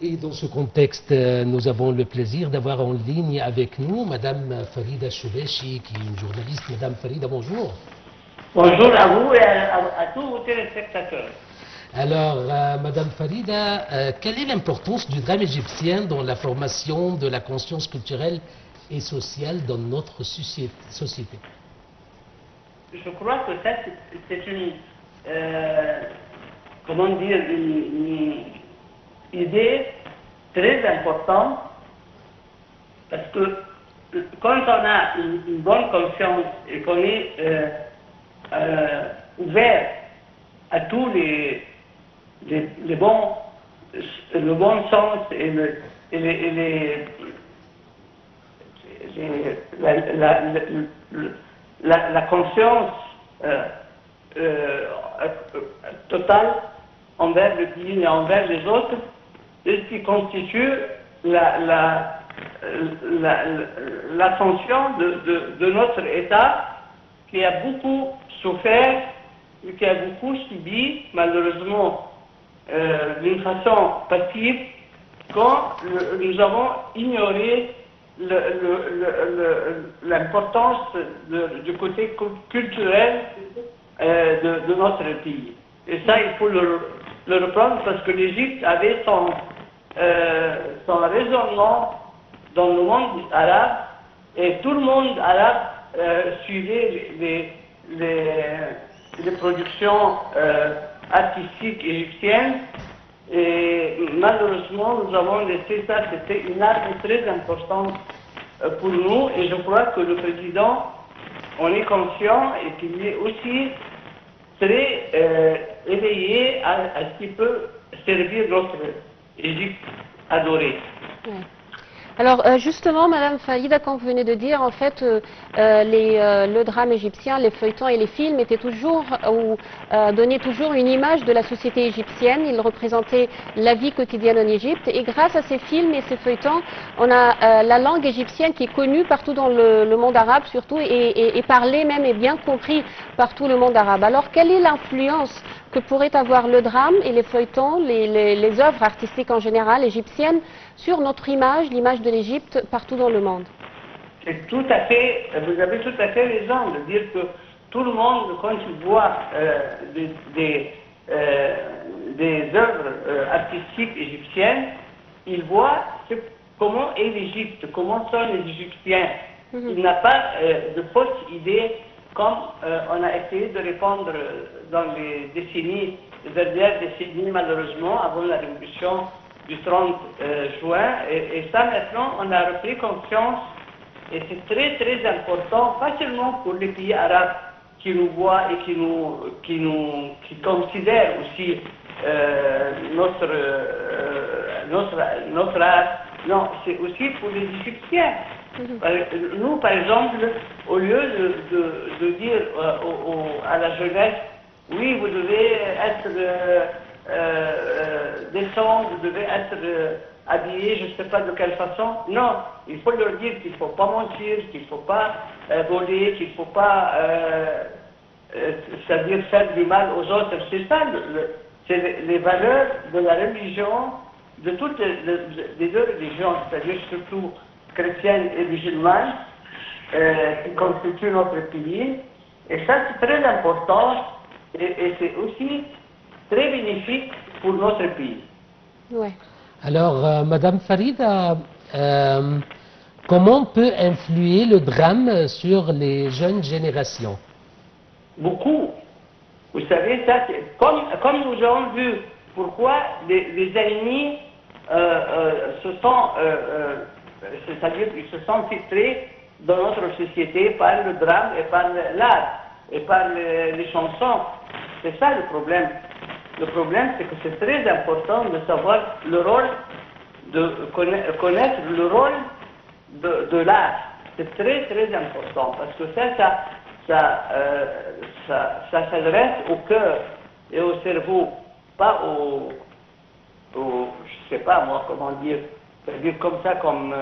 Et dans ce contexte, nous avons le plaisir d'avoir en ligne avec nous Madame Farida Choubechi, qui est une journaliste. Madame Farida, bonjour. Bonjour à vous et à tous vos téléspectateurs. Alors, Madame Farida, quelle est l'importance du drame égyptien dans la formation de la conscience culturelle et sociale dans notre société? Je crois que ça, c'est une, comment dire, une idée très importante, parce que quand on a une bonne conscience et qu'on est ouvert à tous le bon sens et la conscience totale envers le pays et envers les autres, ce qui constitue l'ascension de notre État, qui a beaucoup souffert et qui a beaucoup subi, malheureusement, d'une façon passive, quand nous avons ignoré l'importance du côté culturel de notre pays. Et ça, il faut le reprendre, parce que l'Égypte avait son raisonnement dans le monde arabe, et tout le monde arabe suivait les productions artistiques égyptiennes. Et malheureusement, nous avons laissé ça. C'était une arme très importante pour nous, et je crois que le président en est conscient et qu'il est aussi très éveillé à ce qui peut servir notre Égypte adorée. Ouais. Alors justement, Madame Farida, comme vous venez de dire, en fait, le drame égyptien, les feuilletons et les films étaient toujours, ou donnaient toujours une image de la société égyptienne. Ils représentaient la vie quotidienne en Égypte. Et grâce à ces films et ces feuilletons, on a la langue égyptienne qui est connue partout dans le monde arabe, surtout, et parlée même et bien compris par tout le monde arabe. Alors, quelle est l'influence que pourrait avoir le drame et les feuilletons, les œuvres artistiques en général égyptiennes, sur notre image, l'image de l'Égypte partout dans le monde? C'est tout à fait, vous avez tout à fait raison de dire que tout le monde, quand il voit des œuvres artistiques égyptiennes, il voit comment est l'Égypte, comment sont les Égyptiens. Il n'a pas de fausses idées, comme on a essayé de répondre dans les dernières décennies, malheureusement, avant la révolution du 30 juin. Et ça, maintenant, on a repris conscience, et c'est très très important, pas seulement pour les pays arabes qui nous voient et qui considèrent aussi notre art, non, c'est aussi pour les Égyptiens. Nous, par exemple, au lieu de dire à la jeunesse, oui, vous devez être décent, vous devez être habillé, je ne sais pas de quelle façon. Non, il faut leur dire qu'il ne faut pas mentir, qu'il ne faut pas voler, qu'il ne faut pas, c'est-à-dire faire du mal aux autres. C'est ça, c'est les valeurs de la religion, de toutes les deux religions, c'est-à-dire surtout chrétienne et musulmane, qui constituent notre pays. Et ça, c'est très important, et c'est aussi très bénéfique pour notre pays. Ouais. Alors, Madame Farida, comment peut influer le drame sur les jeunes générations? Beaucoup. Vous savez, ça, comme nous avons vu pourquoi les ennemis c'est-à-dire qu'ils se sont filtrés dans notre société par le drame et par l'art et par les chansons. C'est ça le problème. Le problème, c'est que c'est très important de savoir le rôle, de connaître le rôle de l'art. C'est très très important, parce que ça s'adresse au cœur et au cerveau, pas je sais pas moi comment dire, c'est-à-dire comme ça, comme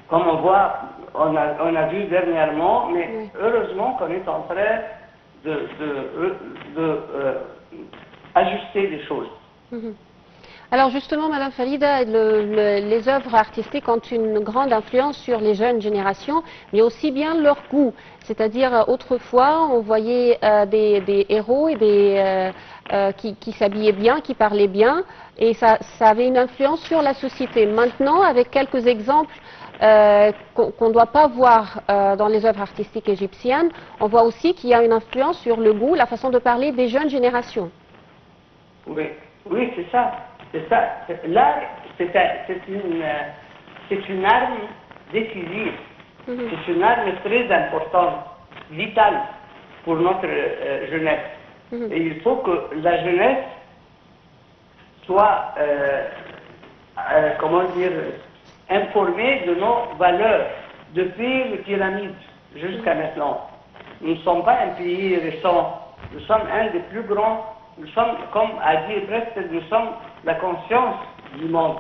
on voit, on a vu dernièrement, mais heureusement qu'on est en train de ajuster les choses. Alors justement, Madame Falida, les œuvres artistiques ont une grande influence sur les jeunes générations, mais aussi bien leur goût. C'est-à-dire, autrefois, on voyait des héros et qui s'habillaient bien, qui parlaient bien, et ça avait une influence sur la société. Maintenant, avec quelques exemples qu'on ne doit pas voir dans les œuvres artistiques égyptiennes, on voit aussi qu'il y a une influence sur le goût, la façon de parler des jeunes générations. Oui, oui, c'est ça. C'est ça. Là, c'est une arme décisive. C'est une arme très importante, vitale pour notre jeunesse. Et il faut que la jeunesse soit, comment dire, informée de nos valeurs depuis les pyramides jusqu'à maintenant. Nous ne sommes pas un pays récent. Nous sommes un des plus grands. Nous sommes, comme a dit presque, nous sommes la conscience du monde.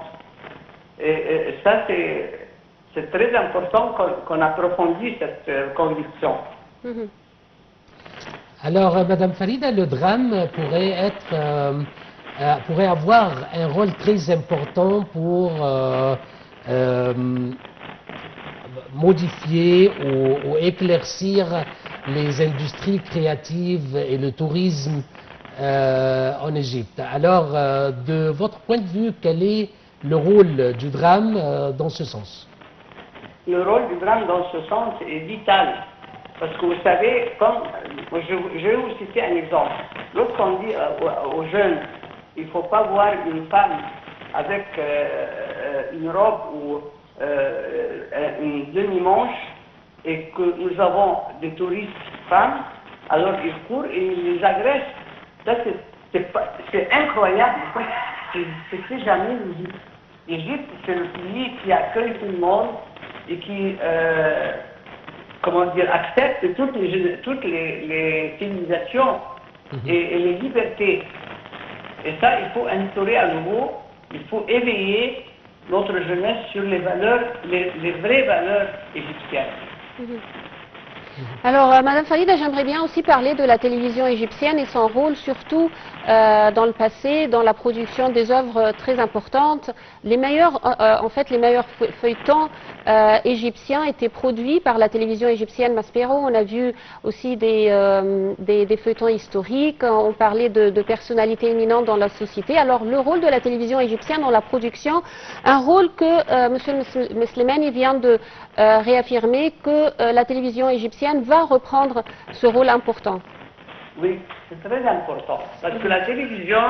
Et ça, c'est très important qu'on approfondisse cette conviction. Alors, Madame Farida, le drame pourrait avoir un rôle très important pour modifier ou éclaircir les industries créatives et le tourisme en Égypte. Alors, de votre point de vue, quel est le rôle du drame dans ce sens? Le rôle du drame dans ce sens est vital. Parce que vous savez, je vais vous citer un exemple. Lorsqu'on dit aux jeunes, il ne faut pas voir une femme avec une robe ou une demi-manche et que nous avons des touristes femmes, alors ils courent et ils les agressent. Ça, c'est incroyable. C'est jamais l'Égypte. L'Égypte, c'est le pays qui accueille tout le monde et qui, comment dire, accepte toutes les civilisations et les libertés. Et ça, il faut instaurer à nouveau, il faut éveiller notre jeunesse sur les valeurs, les vraies valeurs égyptiennes. Alors, Madame Farida, j'aimerais bien aussi parler de la télévision égyptienne et son rôle, surtout dans le passé, dans la production des œuvres très importantes. Les meilleurs feuilletons égyptiens étaient produits par la télévision égyptienne Maspero. On a vu aussi des feuilletons historiques, on parlait de personnalités éminentes dans la société. Alors, le rôle de la télévision égyptienne dans la production, un rôle que M. Meslemani vient de réaffirmer, que la télévision égyptienne va reprendre ce rôle important. Oui, c'est très important. Parce que la télévision,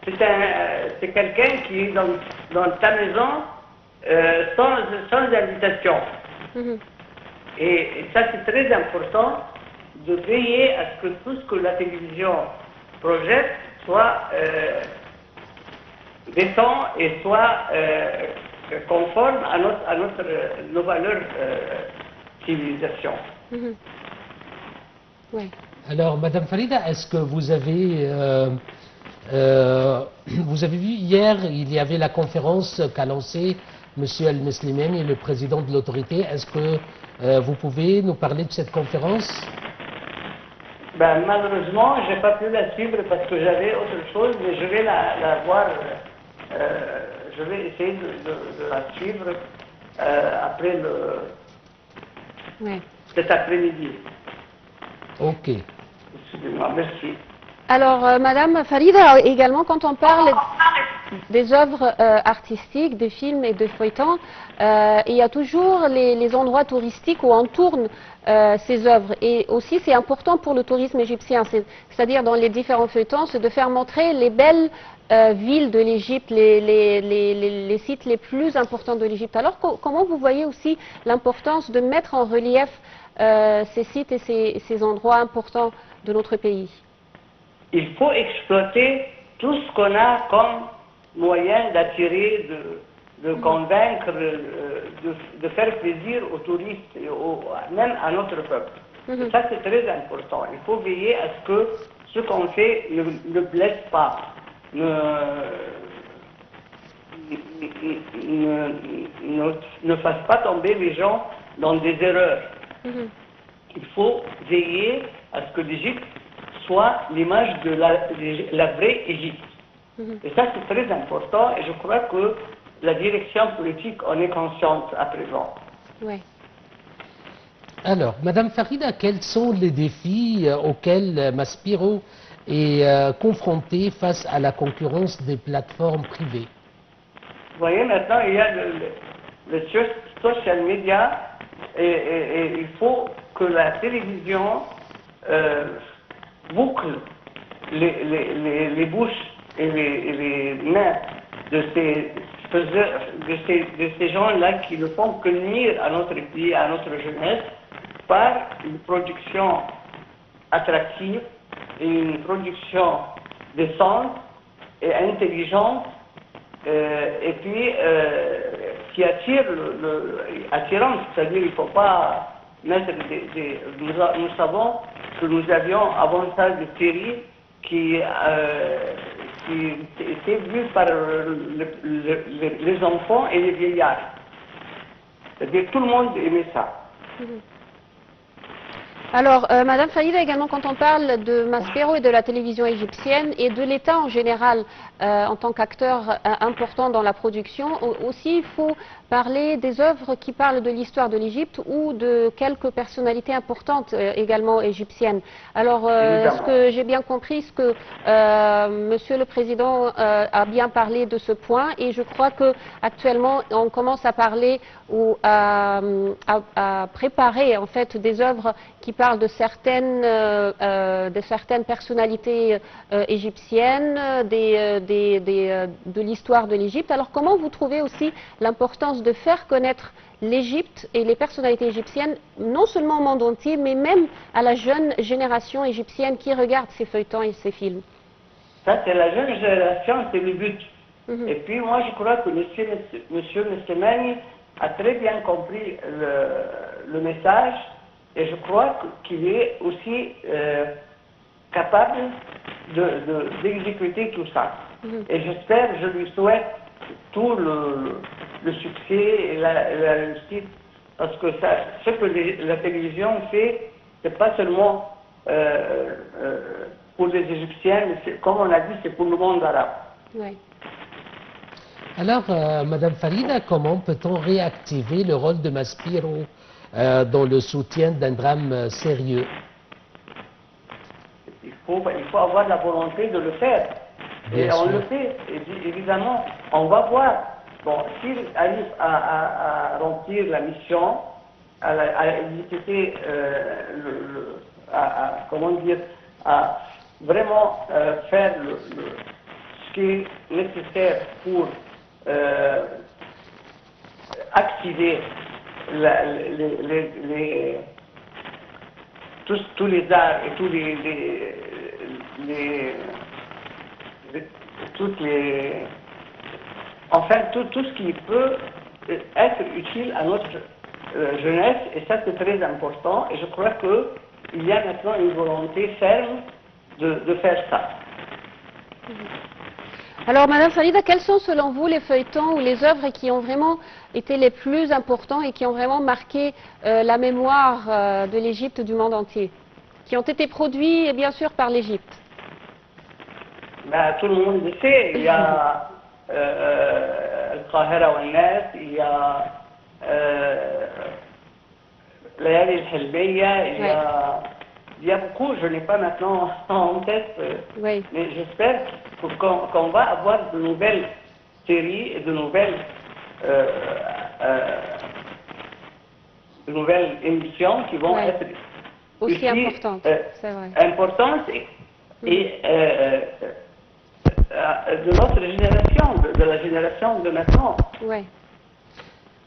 c'est quelqu'un qui est dans ta maison sans invitation. Et ça, c'est très important de veiller à ce que tout ce que la télévision projette soit décent et soit conforme à nos valeurs civilisation. Oui. Alors, Madame Farida, est-ce que vous avez vu hier, il y avait la conférence qu'a lancée M. El-Meslimeni, le président de l'autorité. Est-ce que vous pouvez nous parler de cette conférence? Ben, malheureusement, je n'ai pas pu la suivre parce que j'avais autre chose, mais je vais la voir, je vais essayer de la suivre après cet après-midi. Ok. Excusez-moi, merci. Alors, Madame Farida, également, quand on parle des œuvres artistiques, des films et des feuilletons, il y a toujours les endroits touristiques où on tourne ces œuvres. Et aussi, c'est important pour le tourisme égyptien, c'est-à-dire dans les différents feuilletons, c'est de faire montrer les belles villes de l'Égypte, les sites les plus importants de l'Égypte. Alors, comment vous voyez aussi l'importance de mettre en relief ces sites et ces endroits importants de notre pays? Il faut exploiter tout ce qu'on a comme moyen d'attirer, de convaincre, de faire plaisir aux touristes, et même à notre peuple. Et ça, c'est très important. Il faut veiller à ce que ce qu'on fait ne blesse pas, ne fasse pas tomber les gens dans des erreurs. Il faut veiller à ce que l'Égypte soit l'image de la vraie Égypte. Et ça, c'est très important et je crois que la direction politique en est consciente à présent. Oui. Alors, Madame Farida, quels sont les défis auxquels Maspiro est confronté face à la concurrence des plateformes privées? Vous voyez, maintenant, il y a le social media et il faut que la télévision boucle les bouches et les mains de ces gens-là qui ne font que nuire à notre pays, à notre jeunesse, par une production attractive et une production décente et intelligente et puis qui attire attirante, c'est-à-dire il ne faut pas mettre nous savons que nous avions avant ça des séries qui étaient vues par les enfants et les vieillards. C'est-à-dire tout le monde aimait ça. Alors, Madame Farida, également, quand on parle de Maspero et de la télévision égyptienne et de l'État en général, en tant qu'acteur important dans la production, aussi il faut parler des œuvres qui parlent de l'histoire de l'Égypte ou de quelques personnalités importantes également égyptiennes. Alors, est-ce que j'ai bien compris ce que Monsieur le Président a bien parlé de ce point, et je crois que actuellement on commence à parler ou à préparer en fait des œuvres qui parlent de certaines personnalités égyptiennes, de l'histoire de l'Égypte. Alors comment vous trouvez aussi l'importance de faire connaître l'Égypte et les personnalités égyptiennes, non seulement au monde entier, mais même à la jeune génération égyptienne qui regarde ces feuilletons et ces films? Ça, c'est la jeune génération, c'est le but. Et puis moi, je crois que Monsieur Messemani a très bien compris le message, et je crois qu'il est aussi capable d'exécuter tout ça. Et j'espère, je lui souhaite tout le succès et la réussite, parce que ce que la télévision fait, c'est pas seulement pour les Égyptiens, mais comme on a dit, c'est pour le monde arabe. Oui. Alors, Madame Farida, comment peut-on réactiver le rôle de Maspiro dans le soutien d'un drame sérieux? Il faut avoir la volonté de le faire. Et on le fait, évidemment. On va voir. Bon, s'il arrive à remplir la mission, à exécuter, comment dire, à vraiment faire ce qui est nécessaire pour activer tous les arts et tout ce qui peut être utile à notre jeunesse, et ça c'est très important, et je crois qu'il y a maintenant une volonté ferme de faire ça. Alors, Madame Farida, quels sont selon vous les feuilletons ou les œuvres qui ont vraiment été les plus importants et qui ont vraiment marqué la mémoire de l'Égypte du monde entier, qui ont été produits bien sûr par l'Égypte? Ben, tout le monde le sait, il y a Al-Qahira wal-Nas, il y a Layali al-Halbiya, il y a beaucoup, je n'ai pas maintenant en tête, mais j'espère qu'on va avoir de nouvelles séries et de nouvelles émissions qui vont être aussi importantes, importantes et de notre génération, de la génération de maintenant. Oui.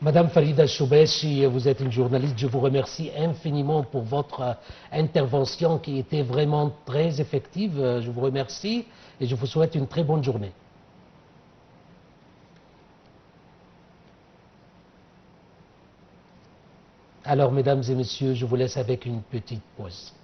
Madame Farida Choubechi, vous êtes une journaliste, je vous remercie infiniment pour votre intervention qui était vraiment très effective. Je vous remercie et je vous souhaite une très bonne journée. Alors, mesdames et messieurs, je vous laisse avec une petite pause.